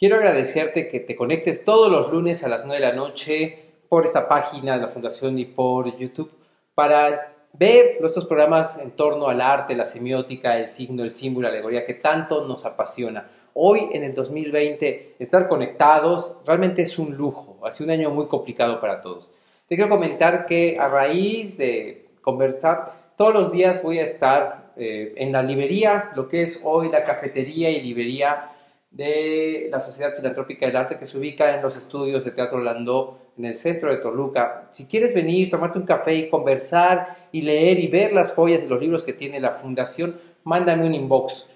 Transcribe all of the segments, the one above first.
Quiero agradecerte que te conectes todos los lunes a las 9 de la noche por esta página de la Fundación y por YouTube para ver nuestros programas en torno al arte, la semiótica, el signo, el símbolo, la alegoría que tanto nos apasiona. Hoy, en el 2020, estar conectados realmente es un lujo. Ha sido un año muy complicado para todos. Te quiero comentar que a raíz de conversar, todos los días voy a estar en la librería, lo que es hoy la cafetería y librería de la Sociedad Filantrópica del Arte, que se ubica en los estudios de Teatro Landó, en el centro de Toluca. Si quieres venir, tomarte un café y conversar y leer y ver las joyas y los libros que tiene la Fundación, mándame un inbox.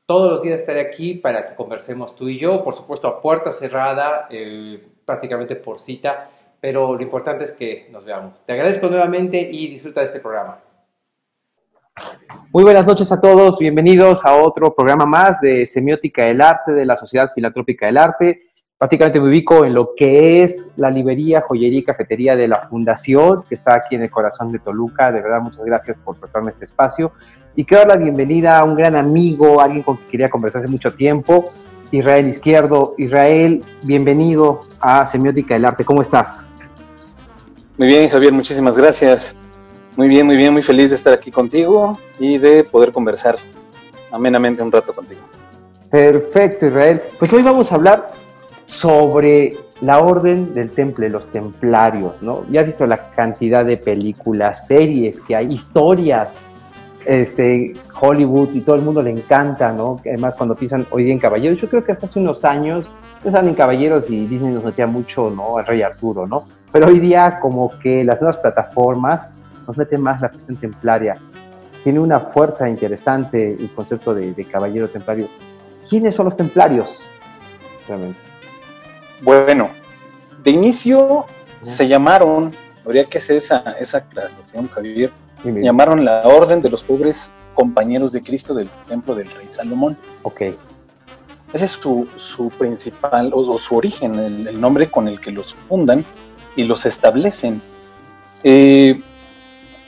Todos los días estaré aquí para que conversemos tú y yo, por supuesto a puerta cerrada, prácticamente por cita, pero lo importante es que nos veamos. Te agradezco nuevamente y disfruta de este programa. Muy buenas noches a todos, bienvenidos a otro programa más de Semiótica del Arte de la Sociedad Filantrópica del Arte. Prácticamente me ubico en lo que es la librería, joyería y cafetería de la Fundación, que está aquí en el corazón de Toluca. De verdad, muchas gracias por prestarme este espacio. Y quiero dar la bienvenida a un gran amigo, alguien con quien quería conversar hace mucho tiempo, Israel Izquierdo. Israel, bienvenido a Semiótica del Arte. ¿Cómo estás? Muy bien, Javier, muchísimas gracias. Muy bien, muy feliz de estar aquí contigo y de poder conversar amenamente un rato contigo. Perfecto, Israel. Pues hoy vamos a hablar sobre la Orden del Temple, los templarios, ¿no? Ya has visto la cantidad de películas, series que hay, historias, Hollywood, y todo el mundo le encanta, ¿no? Además, cuando piensan hoy día en caballeros, yo creo que hasta hace unos años pensaban en caballeros y Disney nos metía mucho, ¿no? Al Rey Arturo, ¿no? Pero hoy día como que las nuevas plataformas nos mete más la cuestión templaria. Tiene una fuerza interesante el concepto de caballero templario. ¿Quiénes son los templarios? Realmente. Bueno, de inicio se llamaron, habría que hacer esa aclaración, Javier, llamaron la Orden de los Pobres Compañeros de Cristo del Templo del Rey Salomón. Ok. Ese es su principal, o su origen, el nombre con el que los fundan y los establecen.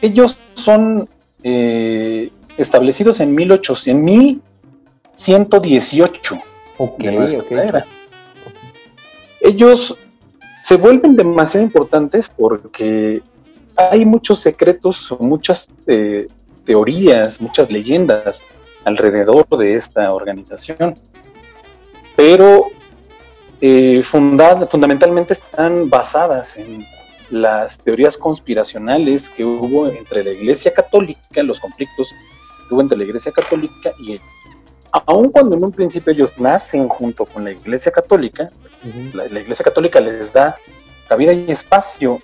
Ellos son establecidos en 1118. Okay. Ellos se vuelven demasiado importantes porque hay muchos secretos, muchas teorías, muchas leyendas alrededor de esta organización. Pero fundamentalmente están basadas en las teorías conspiracionales que hubo entre la Iglesia Católica, los conflictos que hubo entre la Iglesia Católica y ellos. Aun cuando en un principio ellos nacen junto con la Iglesia Católica, la Iglesia Católica les da cabida y espacio,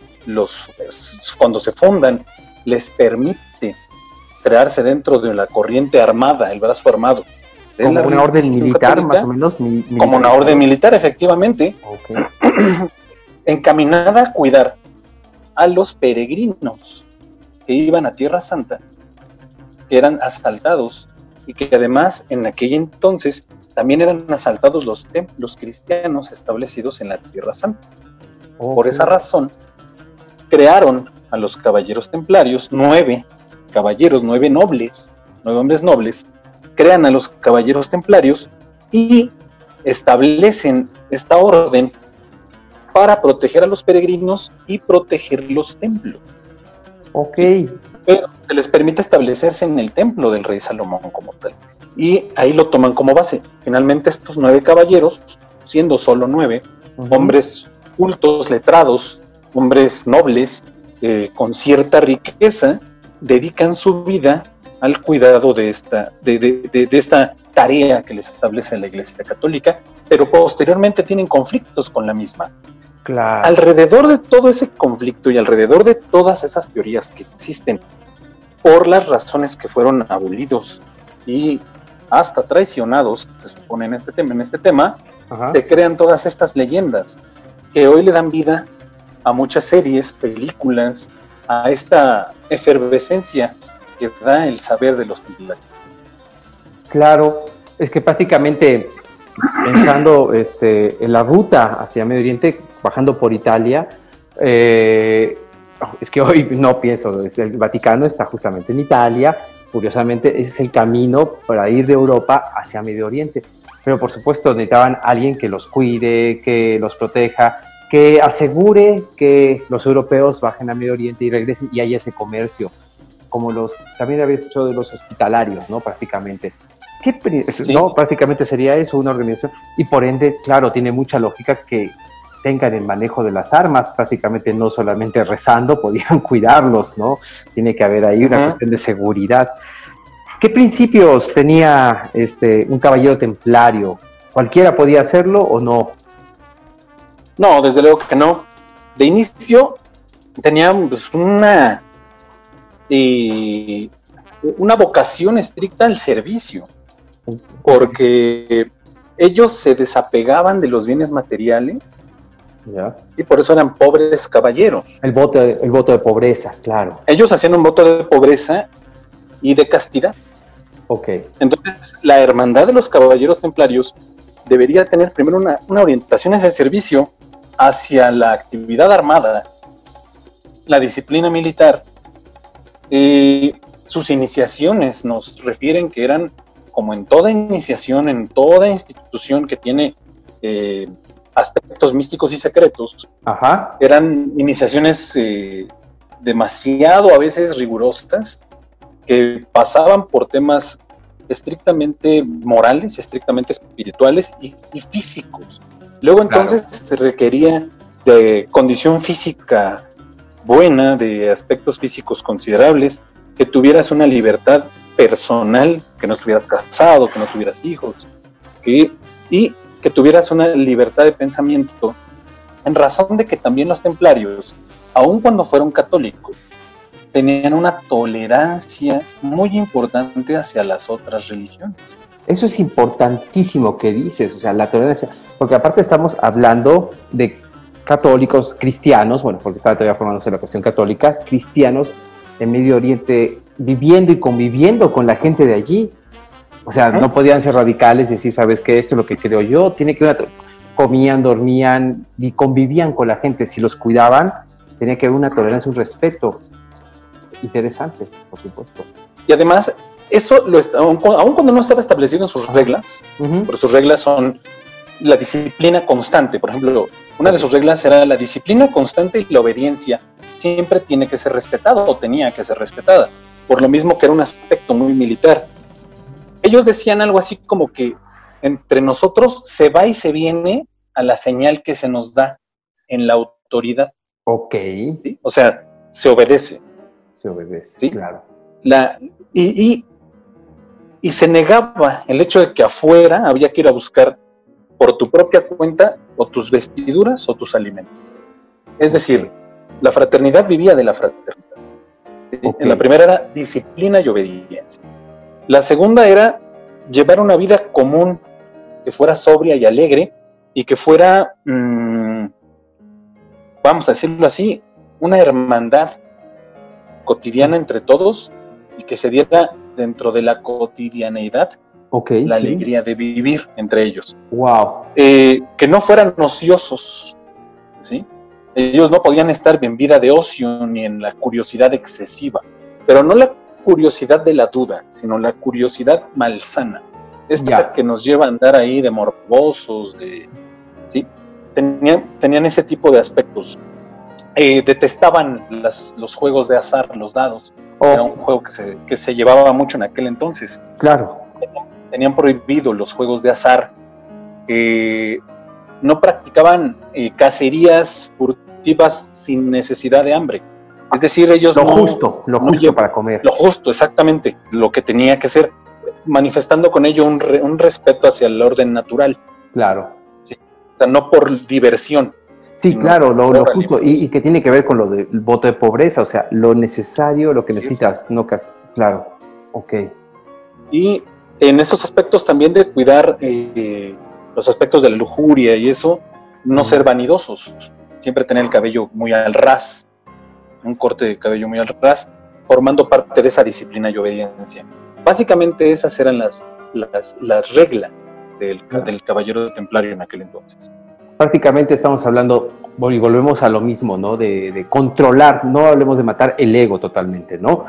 cuando se fundan, les permite crearse dentro de la corriente armada, el brazo armado. Como una orden militar, más o menos. Como una orden militar, efectivamente, encaminada a cuidar a los peregrinos que iban a Tierra Santa, que eran asaltados y que además en aquel entonces también eran asaltados los templos cristianos establecidos en la Tierra Santa. Por esa razón crearon a los caballeros templarios, 9 caballeros, 9 nobles, 9 hombres nobles, crean a los caballeros templarios y establecen esta orden para proteger a los peregrinos y proteger los templos. Ok. Pero se les permite establecerse en el templo del rey Salomón como tal. Y ahí lo toman como base. Finalmente estos 9 caballeros, siendo solo 9, hombres cultos, letrados, hombres nobles, con cierta riqueza, dedican su vida al cuidado de esta tarea que les establece la Iglesia Católica, pero posteriormente tienen conflictos con la misma. Claro. Alrededor de todo ese conflicto y alrededor de todas esas teorías que existen, por las razones que fueron abolidos y hasta traicionados, se supone en este tema, Ajá. se crean todas estas leyendas que hoy le dan vida a muchas series, películas, a esta efervescencia que da el saber de los templarios. Claro, es que prácticamente pensando en la ruta hacia Medio Oriente, bajando por Italia, es que hoy no pienso, el Vaticano está justamente en Italia, curiosamente ese es el camino para ir de Europa hacia Medio Oriente, pero por supuesto necesitaban alguien que los cuide, que los proteja, que asegure que los europeos bajen a Medio Oriente y regresen y haya ese comercio, como también había escuchado de los hospitalarios, ¿no? Prácticamente. Sí. ¿No? Prácticamente sería eso, una organización, y por ende, claro, tiene mucha lógica que tengan el manejo de las armas, prácticamente no solamente rezando, podían cuidarlos, ¿no? Tiene que haber ahí una cuestión de seguridad. ¿Qué principios tenía un caballero templario? ¿Cualquiera podía hacerlo o no? No, desde luego que no. De inicio tenía pues, una vocación estricta al servicio, porque ellos se desapegaban de los bienes materiales. ¿Ya? Y por eso eran pobres caballeros. El voto de pobreza, claro. Ellos hacían un voto de pobreza y de castidad. Ok. Entonces, la hermandad de los caballeros templarios debería tener primero una orientación hacia el servicio, hacia la actividad armada, la disciplina militar. Sus iniciaciones nos refieren que eran, como en toda iniciación, en toda institución que tiene aspectos místicos y secretos, Ajá. eran iniciaciones demasiado a veces rigurosas, que pasaban por temas estrictamente morales, estrictamente espirituales y físicos. Luego entonces se requería de condición física buena, de aspectos físicos considerables, que tuvieras una libertad personal, que no estuvieras casado, que no tuvieras hijos, y que tuvieras una libertad de pensamiento, en razón de que también los templarios, aun cuando fueron católicos, tenían una tolerancia muy importante hacia las otras religiones. Eso es importantísimo que dices, o sea, la tolerancia, porque aparte estamos hablando de católicos, cristianos, bueno, porque estaba todavía formándose la cuestión católica, cristianos en Medio Oriente viviendo y conviviendo con la gente de allí. O sea, no podían ser radicales y decir, ¿sabes qué? Esto es lo que creo yo. Tiene que comían, dormían y convivían con la gente. Si los cuidaban, tenía que haber una tolerancia, un respeto. Interesante, por supuesto. Y además, eso, aun cuando no estaba establecido en sus reglas, porque sus reglas son la disciplina constante. Por ejemplo, una de sus reglas era la disciplina constante y la obediencia. Siempre tiene que ser respetada o tenía que ser respetada. Por lo mismo que era un aspecto muy militar. Ellos decían algo así como que entre nosotros se va y se viene a la señal que se nos da en la autoridad. Ok. ¿Sí? O sea, se obedece. Se obedece, ¿sí? Claro. Y se negaba el hecho de que afuera había que ir a buscar por tu propia cuenta o tus vestiduras o tus alimentos. Es decir, la fraternidad vivía de la fraternidad. Okay. En la primera era disciplina y obediencia. La segunda era llevar una vida común que fuera sobria y alegre y que fuera, vamos a decirlo así, una hermandad cotidiana entre todos y que se diera dentro de la cotidianeidad la alegría de vivir entre ellos. Wow. Que no fueran ociosos, ¿sí? Ellos no podían estar en vida de ocio ni en la curiosidad excesiva, pero no la curiosidad de la duda, sino la curiosidad malsana. Esta que nos lleva a andar ahí de morbosos, ¿sí? Tenían ese tipo de aspectos. Detestaban los juegos de azar, los dados. Era un juego que se llevaba mucho en aquel entonces. Claro. Tenían prohibido los juegos de azar. No practicaban cacerías furtivas sin necesidad de hambre. Es decir, ellos lo justo para comer. Lo justo, exactamente, lo que tenía que ser, manifestando con ello un respeto hacia el orden natural. Claro. ¿Sí? O sea, no por diversión. Sí, claro, lo justo, y que tiene que ver con lo del voto de pobreza, o sea, lo necesario, lo que necesitas, no claro, ok. Y en esos aspectos también de cuidar los aspectos de la lujuria y eso, no ser vanidosos, siempre tener el cabello muy al ras, un corte de cabello muy al ras, formando parte de esa disciplina y obediencia. Básicamente esas eran las reglas del caballero templario en aquel entonces. Prácticamente estamos hablando, y volvemos a lo mismo, ¿no? De controlar, no hablemos de matar el ego totalmente, ¿no?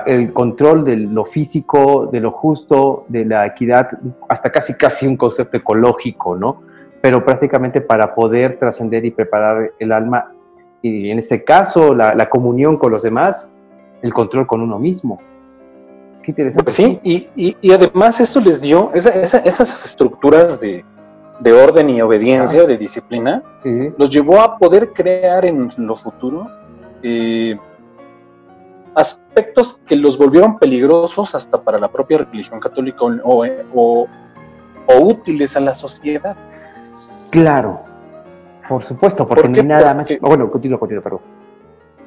El control de lo físico, de lo justo, de la equidad, hasta casi un concepto ecológico, ¿no? Pero prácticamente para poder trascender y preparar el alma, y en este caso la comunión con los demás, el control con uno mismo. Qué interesante. Pues sí, y además esto les dio esas estructuras de orden y obediencia, de disciplina, los llevó a poder crear en lo futuro aspectos que los volvieron peligrosos hasta para la propia religión católica o útiles a la sociedad. Claro, por supuesto, porque no hay nada más. Bueno, continúa, perdón.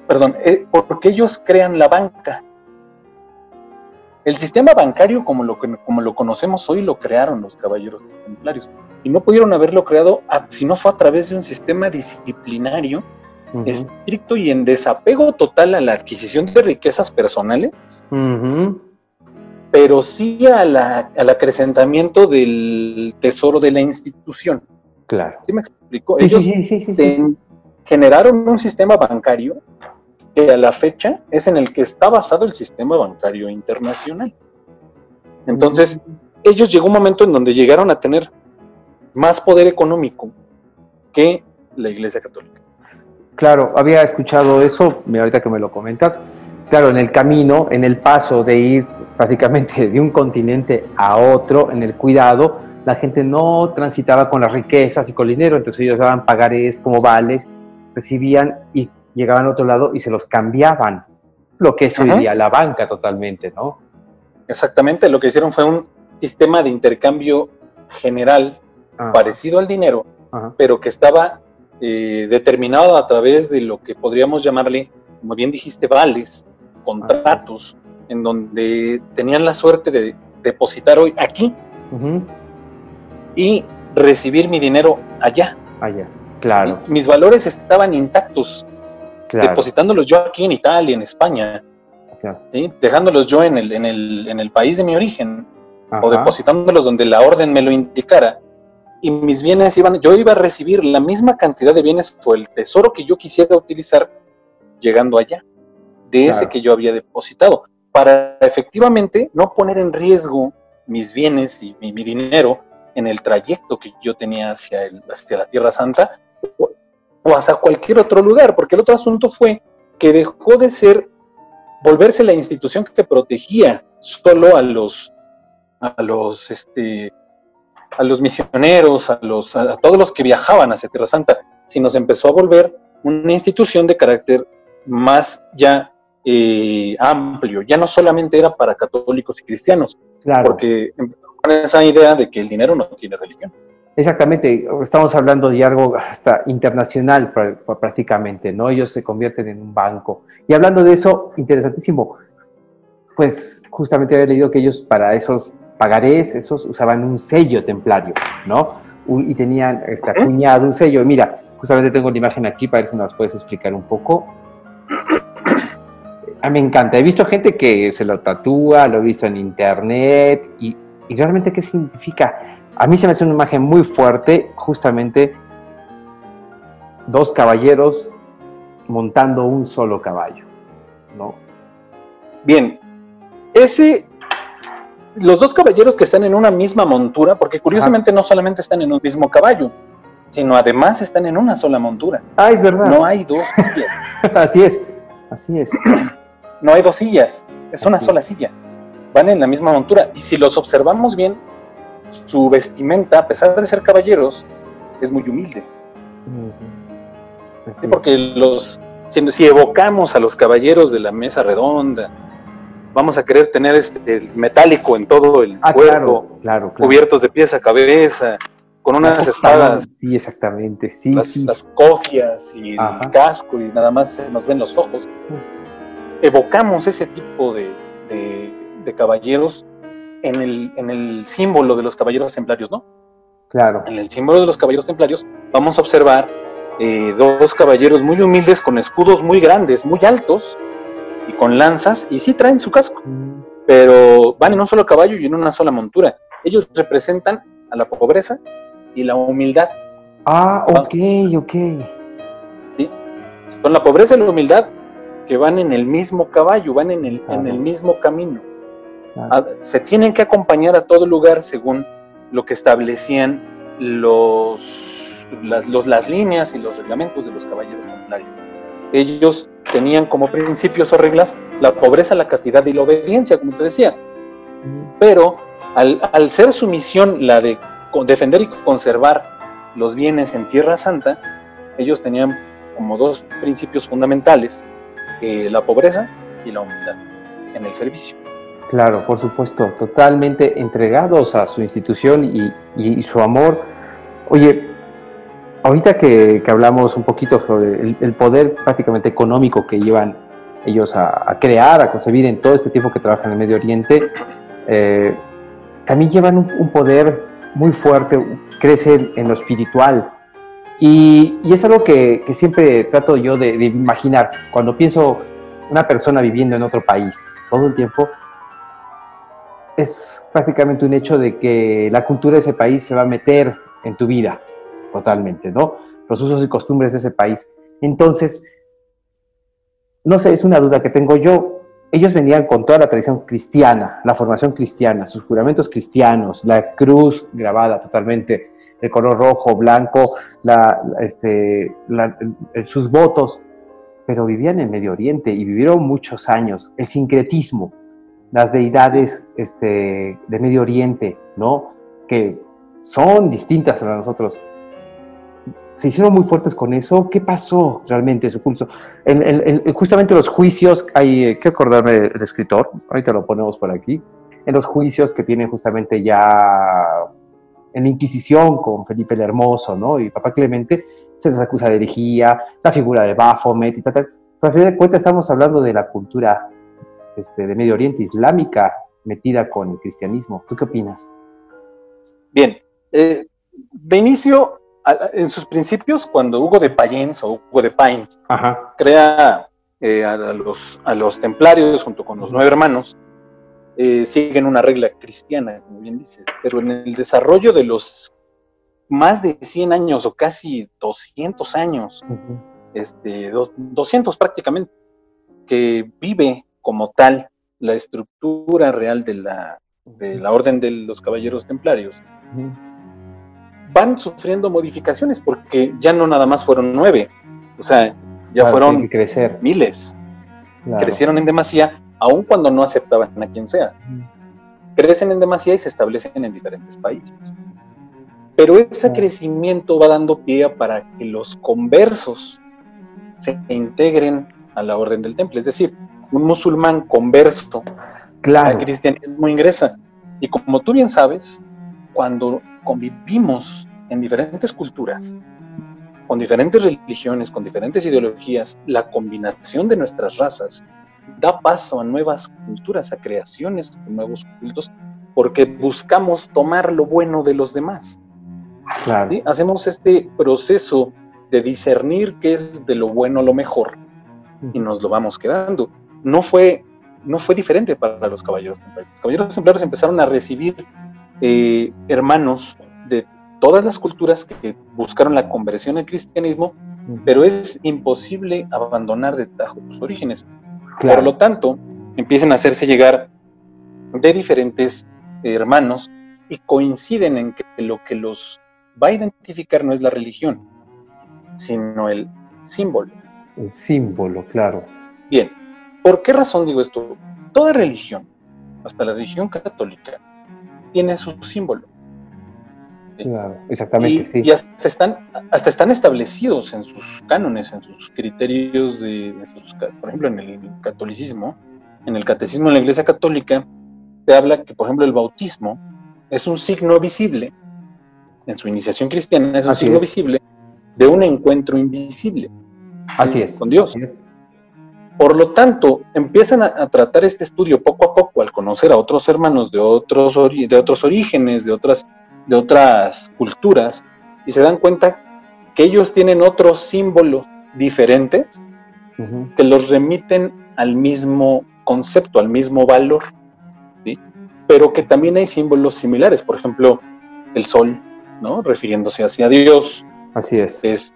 Perdón, porque ellos crean la banca. El sistema bancario, como lo conocemos hoy, lo crearon los caballeros templarios. Y no pudieron haberlo creado si no fue a través de un sistema disciplinario estricto y en desapego total a la adquisición de riquezas personales, pero sí al acrecentamiento del tesoro de la institución. Claro. ¿Sí me explico? Sí, Ellos generaron un sistema bancario que a la fecha es en el que está basado el sistema bancario internacional. Entonces, ellos llegó un momento en donde llegaron a tener más poder económico que la Iglesia Católica. Claro, había escuchado eso, ahorita que me lo comentas. Claro, en el camino, en el paso de ir prácticamente de un continente a otro, en el cuidado, la gente no transitaba con las riquezas y con el dinero, entonces ellos daban pagarés como vales, recibían y llegaban a otro lado y se los cambiaban, lo que es hoy día la banca totalmente, ¿no? Exactamente, lo que hicieron fue un sistema de intercambio general parecido al dinero, pero que estaba determinado a través de lo que podríamos llamarle, como bien dijiste, vales, contratos, en donde tenían la suerte de depositar hoy aquí y recibir mi dinero allá. Allá, claro. Mis valores estaban intactos, depositándolos yo aquí en Italia, en España, ¿sí? Dejándolos yo en el país de mi origen, o depositándolos donde la orden me lo indicara, y mis bienes yo iba a recibir la misma cantidad de bienes o el tesoro que yo quisiera utilizar llegando allá, de ese que yo había depositado, para efectivamente no poner en riesgo mis bienes y mi dinero en el trayecto que yo tenía hacia la Tierra Santa o hacia cualquier otro lugar, porque el otro asunto fue que dejó de volverse la institución que protegía solo a los misioneros, a todos los que viajaban hacia Tierra Santa, sino se empezó a volver una institución de carácter más ya amplio. Ya no solamente era para católicos y cristianos, porque con esa idea de que el dinero no tiene religión. Exactamente, estamos hablando de algo hasta internacional prácticamente, ¿no? Ellos se convierten en un banco. Y hablando de eso, interesantísimo, pues justamente había leído que ellos para esos pagarés, esos usaban un sello templario, ¿no? Y tenían acuñado un sello. Mira, justamente tengo la imagen aquí para ver si nos puedes explicar un poco. A mí me encanta. He visto gente que se lo tatúa, lo he visto en internet y realmente ¿qué significa? A mí se me hace una imagen muy fuerte, justamente dos caballeros montando un solo caballo, ¿no? Bien, los dos caballeros que están en una misma montura, porque curiosamente no solamente están en un mismo caballo, sino además están en una sola montura. Ah, es verdad. No hay dos sillas. Así es. No hay dos sillas, es una sola silla. Van en la misma montura. Y si los observamos bien, su vestimenta, a pesar de ser caballeros, es muy humilde. Sí, porque si evocamos a los caballeros de la mesa redonda, vamos a querer tener el metálico en todo el cuerpo, claro. Cubiertos de pies a cabeza, con unas espadas. Sí, exactamente. Las cofias y el casco, y nada más se nos ven los ojos. Evocamos ese tipo de caballeros en el símbolo de los caballeros templarios, ¿no? Claro. En el símbolo de los caballeros templarios vamos a observar dos caballeros muy humildes con escudos muy grandes, muy altos, y con lanzas, y sí traen su casco, pero van en un solo caballo y en una sola montura. Ellos representan a la pobreza y la humildad. Ok. ¿Sí? Son la pobreza y la humildad que van en el mismo caballo, van en el mismo camino. Se tienen que acompañar a todo lugar según lo que establecían las líneas y los reglamentos de los caballeros templarios. Ellos tenían como principios o reglas la pobreza, la castidad y la obediencia, como te decía. Pero al ser su misión la de defender y conservar los bienes en Tierra Santa, ellos tenían como dos principios fundamentales: la pobreza y la humildad en el servicio. Claro, por supuesto, totalmente entregados a su institución y su amor. Oye, ahorita que hablamos un poquito sobre el poder prácticamente económico que llevan ellos a crear, a concebir en todo este tiempo que trabajan en el Medio Oriente, también llevan un poder muy fuerte, crecen en lo espiritual. Y es algo que siempre trato yo de imaginar. Cuando pienso una persona viviendo en otro país todo el tiempo, es prácticamente un hecho de que la cultura de ese país se va a meter en tu vida totalmente, ¿no? Los usos y costumbres de ese país. Entonces, no sé, es una duda que tengo yo. Ellos venían con toda la tradición cristiana, la formación cristiana, sus juramentos cristianos, la cruz grabada totalmente, el color rojo, blanco, sus votos, pero vivían en Medio Oriente y vivieron muchos años. El sincretismo, las deidades de Medio Oriente, ¿no? Que son distintas a nosotros. Se hicieron muy fuertes con eso. ¿Qué pasó realmente en su pulso? Justamente los juicios, hay que acordarme del escritor, ahorita lo ponemos por aquí, en los juicios que tienen justamente ya en la Inquisición con Felipe el Hermoso, ¿no? Y Papa Clemente, se les acusa de herejía, la figura de Baphomet y tal. Pero al final de cuentas estamos hablando de la cultura de Medio Oriente islámica metida con el cristianismo. ¿Tú qué opinas? Bien, de inicio, en sus principios, cuando Hugo de Payens o Hugo de Payens crea a los templarios junto con los 9 hermanos, siguen una regla cristiana, como bien dices, pero en el desarrollo de los más de 100 años o casi 200 años, 200 prácticamente, que vive como tal la estructura real de la orden de los caballeros templarios, van sufriendo modificaciones, porque ya no nada más fueron 9, o sea, ya fueron miles. Claro. Crecieron en demasía, aun cuando no aceptaban a quien sea. Crecen en demasía y se establecen en diferentes países. Pero ese crecimiento va dando pie para que los conversos se integren a la orden del temple, es decir, un musulmán converso al cristianismo ingresa. Y como tú bien sabes, cuando convivimos en diferentes culturas, con diferentes religiones, con diferentes ideologías, la combinación de nuestras razas da paso a nuevas culturas, a creaciones de nuevos cultos, porque buscamos tomar lo bueno de los demás. Claro. ¿Sí? Hacemos este proceso de discernir qué es de lo bueno lo mejor y nos lo vamos quedando. No fue diferente para los caballeros templarios. Los caballeros templarios empezaron a recibir hermanos de todas las culturas que buscaron la conversión al cristianismo, pero es imposible abandonar de tajo sus orígenes. Claro. Por lo tanto, empiezan a hacerse llegar de diferentes hermanos y coinciden en que lo que los va a identificar no es la religión, sino el símbolo. El símbolo, claro. Bien, ¿por qué razón digo esto? Toda religión, hasta la religión católica, tiene su símbolo. ¿sí? Claro, exactamente, sí. Y hasta están establecidos en sus cánones, en sus criterios, por ejemplo, en el catolicismo, en el catecismo de la Iglesia Católica, te habla que, por ejemplo, el bautismo es un signo visible, en su iniciación cristiana es un Así signo es, visible de un encuentro invisible, así ¿sí? es, Con Dios. así es. Por lo tanto, empiezan a tratar este estudio poco a poco al conocer a otros hermanos de otros orígenes, de otras culturas, y se dan cuenta que ellos tienen otros símbolos diferentes que los remiten al mismo concepto, al mismo valor, ¿sí? Pero que también hay símbolos similares, por ejemplo, el sol, ¿no? Refiriéndose hacia Dios, Así es.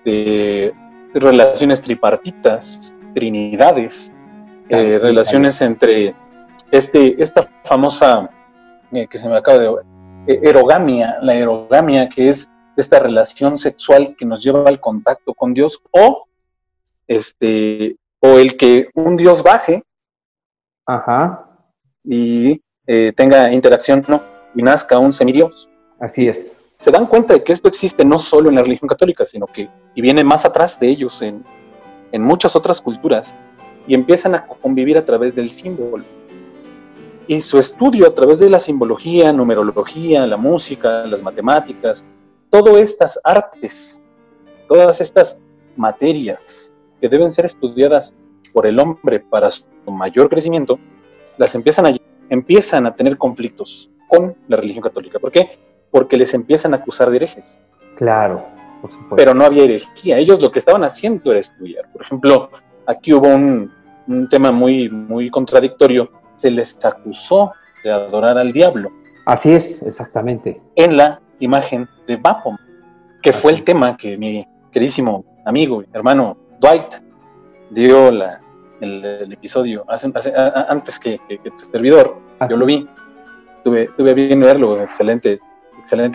Relaciones tripartitas, trinidades, relaciones entre esta famosa que se me acaba de la erogamia, que es esta relación sexual que nos lleva al contacto con Dios, o el que un Dios baje, Ajá. y tenga interacción, ¿no? Y nazca un semidios. Así es. Se dan cuenta de que esto existe no solo en la religión católica, sino que y viene más atrás de ellos en muchas otras culturas, y empiezan a convivir a través del símbolo. Y su estudio a través de la simbología, numerología, la música, las matemáticas, todas estas artes, todas estas materias que deben ser estudiadas por el hombre para su mayor crecimiento, las empiezan a tener conflictos con la religión católica. ¿Por qué? Porque les empiezan a acusar de herejes. Claro, por supuesto. Pero no había herejía. Ellos lo que estaban haciendo era estudiar. Por ejemplo, aquí hubo un tema muy, muy contradictorio. Se les acusó de adorar al diablo. Así es, exactamente. En la imagen de Baphomet, que fue el tema que mi queridísimo amigo, hermano Dwight dio el episodio antes que tu servidor. Yo lo vi, tuve bien verlo, excelente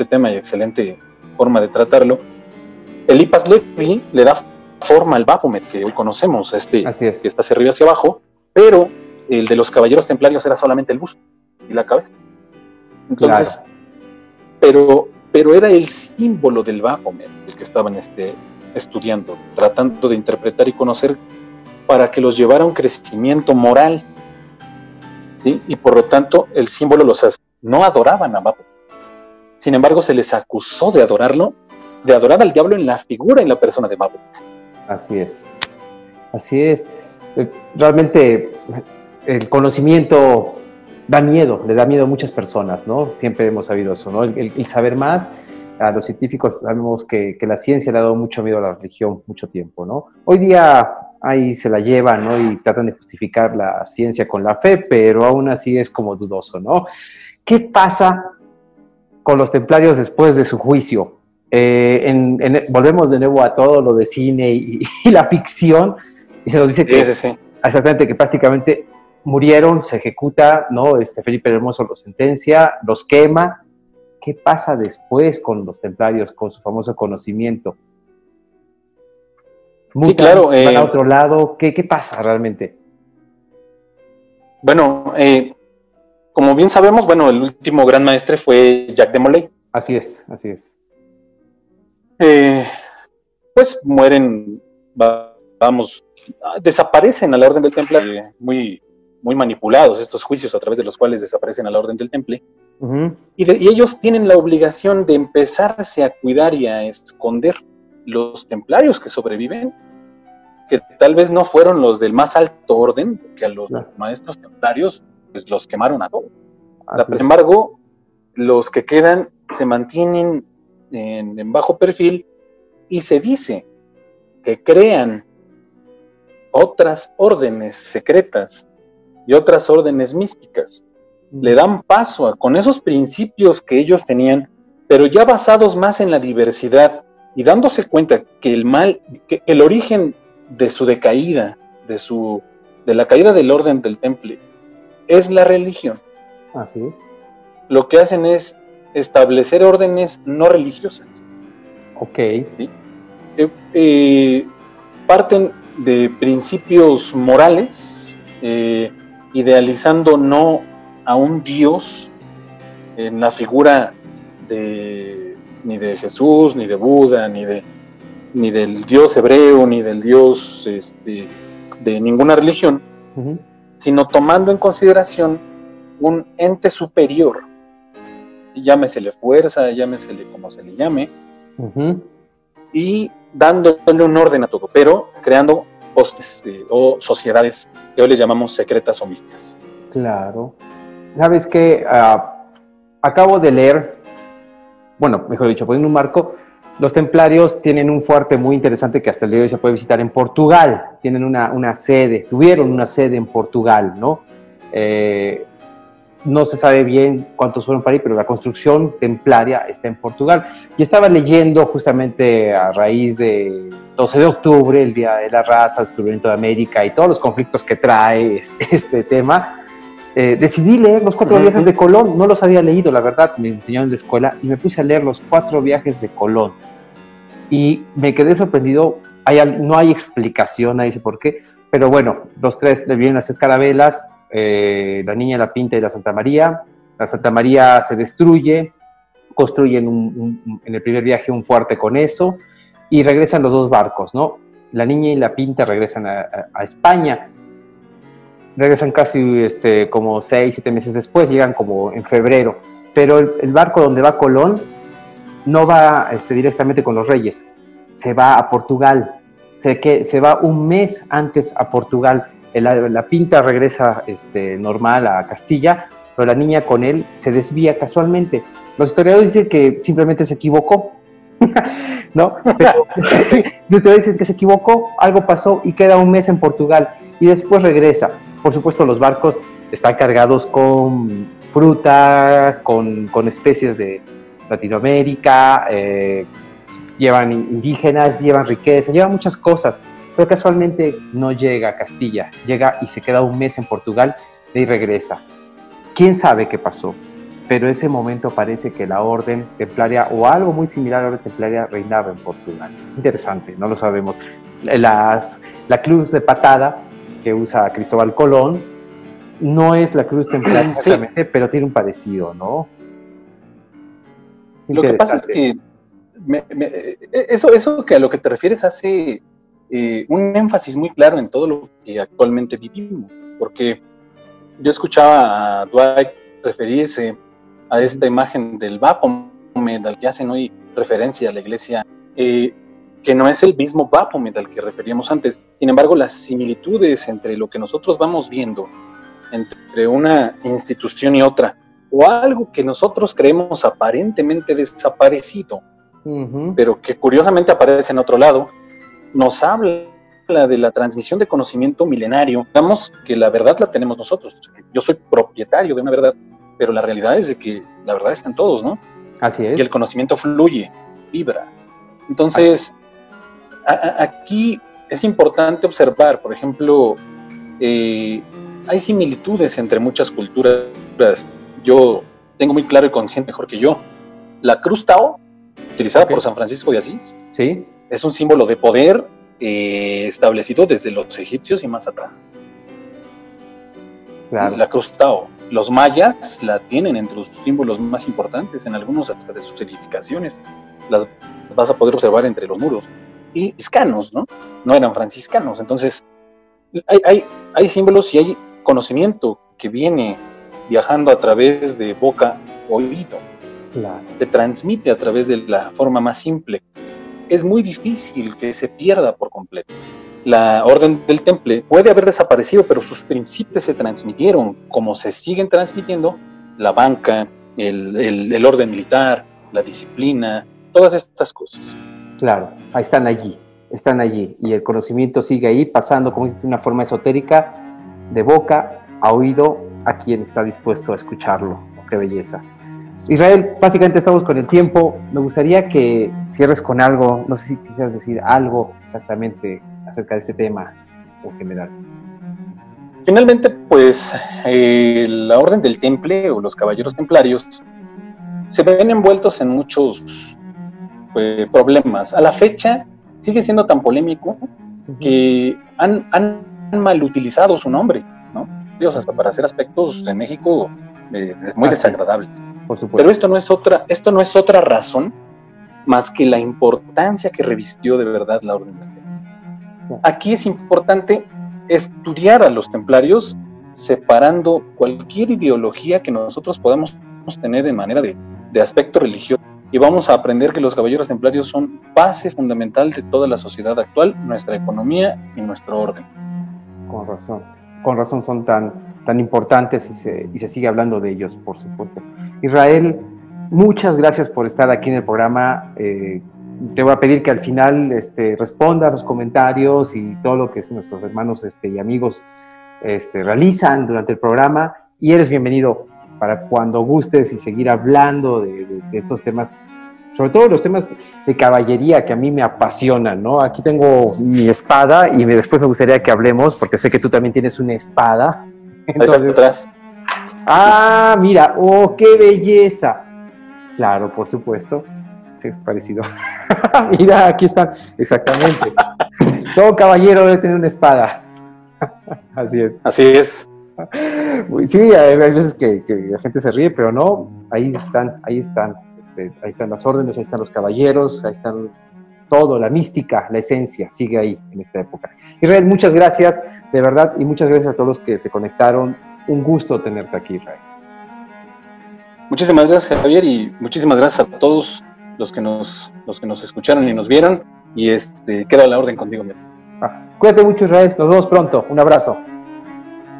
tema y excelente forma de tratarlo. Eliphas Levi le da forma al Baphomet que hoy conocemos, que está hacia arriba hacia abajo, pero el de los caballeros templarios era solamente el busto y la cabeza. Entonces, claro. pero era el símbolo del Baphomet el que estaban estudiando, tratando de interpretar y conocer para que los llevara a un crecimiento moral, ¿sí? Y por lo tanto el símbolo no adoraban a Baphomet. Sin embargo, se les acusó de adorar al diablo en la figura, en la persona de Baphomet. Así es. Así es. Realmente el conocimiento da miedo, le da miedo a muchas personas, ¿no? Siempre hemos sabido eso, ¿no? El saber más, a los científicos sabemos que la ciencia le ha dado mucho miedo a la religión mucho tiempo, ¿no? Hoy día ahí se la llevan, ¿no? Y tratan de justificar la ciencia con la fe, pero aún así es como dudoso, ¿no? ¿Qué pasa con los templarios después de su juicio? Volvemos de nuevo a todo lo de cine y la ficción, y se nos dice que, sí. Exactamente, que prácticamente murieron, se ejecuta, ¿no? Felipe el Hermoso los sentencia, los quema. ¿Qué pasa después con los templarios, con su famoso conocimiento? ¿Mutan, sí, claro. van a otro lado? ¿Qué pasa realmente? Bueno, como bien sabemos, el último gran maestre fue Jacques de Molay. Así es, así es. Pues mueren, desaparecen a la Orden del Temple, muy, muy manipulados estos juicios a través de los cuales desaparecen a la Orden del Temple. Uh-huh. Y ellos tienen la obligación de empezarse a cuidar y a esconder los templarios que sobreviven, que tal vez no fueron los del más alto orden, porque a los maestros templarios pues los quemaron a todos. Sin embargo, los que quedan se mantienen en bajo perfil, y se dice que crean otras órdenes secretas y otras órdenes místicas. Le dan paso con esos principios que ellos tenían, pero ya basados más en la diversidad, y dándose cuenta que el origen de su decaída, de la caída del orden del temple, es la religión. Así es. Lo que hacen es establecer órdenes no religiosas. Ok. ¿Sí? Parten de principios morales, idealizando no a un Dios en la figura de ni de Jesús, ni de Buda, ni del Dios hebreo, ni del Dios de ninguna religión, sino tomando en consideración un ente superior, llámesele fuerza, llámesele como se le llame, y dándole un orden a todo, pero creando postes o sociedades que hoy les llamamos secretas o místicas. Claro. ¿Sabes qué? Acabo de leer, bueno, mejor dicho, poniendo un marco, los templarios tienen un fuerte muy interesante que hasta el día de hoy se puede visitar en Portugal. Tienen una sede, tuvieron una sede en Portugal, ¿no? No se sabe bien cuántos fueron para ahí, pero la construcción templaria está en Portugal. Y estaba leyendo justamente a raíz de 12 de octubre, el Día de la Raza, el descubrimiento de América y todos los conflictos que trae este tema. Decidí leer los 4 viajes de Colón. No los había leído, la verdad, me enseñaron en la escuela y me puse a leer los 4 viajes de Colón. Y me quedé sorprendido. No hay explicación, nadie dice por qué, pero bueno, los 3 le vienen a hacer carabelas. La Niña, la Pinta y la Santa María. La Santa María se destruye, construyen en el primer viaje un fuerte con eso y regresan los 2 barcos, ¿no? La Niña y la Pinta regresan a España, regresan casi como 6-7 meses después, llegan como en febrero, pero el barco donde va Colón no va directamente con los reyes, se va a Portugal, se va un mes antes a Portugal. La Pinta regresa normal a Castilla, pero la Niña con él se desvía casualmente. Los historiadores dicen que simplemente se equivocó, ¿no? Pero los historiadores dicen que se equivocó, algo pasó y queda un mes en Portugal y después regresa. Por supuesto, los barcos están cargados con fruta, con especies de Latinoamérica, llevan indígenas, llevan riqueza, llevan muchas cosas. Pero casualmente no llega a Castilla, llega y se queda un mes en Portugal y regresa. ¿Quién sabe qué pasó? Pero en ese momento parece que la orden templaria o algo muy similar a la orden templaria reinaba en Portugal. Interesante, no lo sabemos. La cruz de patada que usa Cristóbal Colón no es la cruz templaria exactamente, sí, pero tiene un parecido, ¿no? Lo que pasa es que eso que a lo que te refieres hace un énfasis muy claro en todo lo que actualmente vivimos, porque yo escuchaba a Dwight referirse a esta imagen del Baphomet al que hacen hoy referencia a la iglesia, que no es el mismo Baphomet al que referíamos antes. Sin embargo, las similitudes entre lo que nosotros vamos viendo entre una institución y otra, o algo que nosotros creemos aparentemente desaparecido, pero que curiosamente aparece en otro lado, nos habla de la transmisión de conocimiento milenario. Digamos que la verdad la tenemos nosotros. Yo soy propietario de una verdad, pero la realidad es de que la verdad está en todos, ¿no? Así es. Y el conocimiento fluye, vibra. Entonces, aquí es importante observar, por ejemplo, hay similitudes entre muchas culturas. Yo tengo muy claro y consciente, mejor que yo, la cruz Tao, utilizada por San Francisco de Asís, ¿sí?, es un símbolo de poder establecido desde los egipcios y más atrás. Claro. La cruz Tao. Los mayas la tienen entre los símbolos más importantes, en algunos hasta de sus edificaciones. Las vas a poder observar entre los muros. Y franciscanos, ¿no? No eran franciscanos. Entonces, hay símbolos y hay conocimiento que viene viajando a través de boca a oído. Claro. Se transmite a través de la forma más simple. Es muy difícil que se pierda por completo. La orden del temple puede haber desaparecido, pero sus principios se transmitieron, como se siguen transmitiendo la banca, el orden militar, la disciplina, todas estas cosas. Claro, están allí, y el conocimiento sigue ahí, pasando, como dice, de una forma esotérica, de boca a oído, a quien está dispuesto a escucharlo. ¡Qué belleza! Israel, básicamente estamos con el tiempo. Me gustaría que cierres con algo. No sé si quisieras decir algo exactamente acerca de este tema en general. Finalmente, pues, la Orden del Temple o los Caballeros Templarios se ven envueltos en muchos problemas. A la fecha sigue siendo tan polémico que han mal utilizado su nombre, ¿no? Dios, hasta para hacer aspectos en México muy desagradables. Por supuesto. Pero esto no es otra razón más que la importancia que revistió de verdad la orden templaria. Aquí es importante estudiar a los templarios separando cualquier ideología que nosotros podamos tener de manera de aspecto religioso, y vamos a aprender que los caballeros templarios son base fundamental de toda la sociedad actual, nuestra economía y nuestro orden. Con razón son tan importantes y se sigue hablando de ellos, por supuesto. Israel, muchas gracias por estar aquí en el programa. Te voy a pedir que al final respondas los comentarios y todo lo que nuestros hermanos y amigos realizan durante el programa, y eres bienvenido para cuando gustes y seguir hablando de estos temas, sobre todo los temas de caballería que a mí me apasionan, ¿no? Aquí tengo mi espada y después me gustaría que hablemos, porque sé que tú también tienes una espada. Entonces, atrás. Ah, mira, oh, qué belleza. Claro, por supuesto. Sí, parecido. Mira, aquí están, exactamente. Todo caballero debe tener una espada. Así es. Así es. Sí, hay veces que la gente se ríe, pero no, ahí están las órdenes, ahí están los caballeros, ahí están todo, la mística, la esencia, sigue ahí en esta época. Israel, muchas gracias, de verdad, y muchas gracias a todos los que se conectaron. Un gusto tenerte aquí, Israel. Muchísimas gracias, Javier, y muchísimas gracias a todos los que nos escucharon y nos vieron, y quedo a la orden contigo. Cuídate mucho, Israel, nos vemos pronto, un abrazo.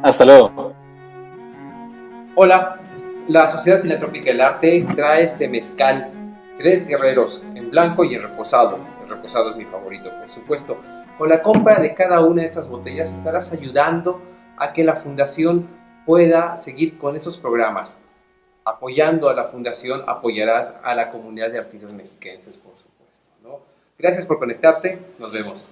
Hasta luego. Hola, la Sociedad Filantrópica del Arte trae este mezcal, 3 guerreros, en blanco y en reposado. El reposado es mi favorito, por supuesto. Con la compra de cada una de estas botellas estarás ayudando a que la fundación pueda seguir con esos programas. Apoyando a la fundación, apoyarás a la comunidad de artistas mexiquenses, por supuesto, ¿no? Gracias por conectarte, nos vemos.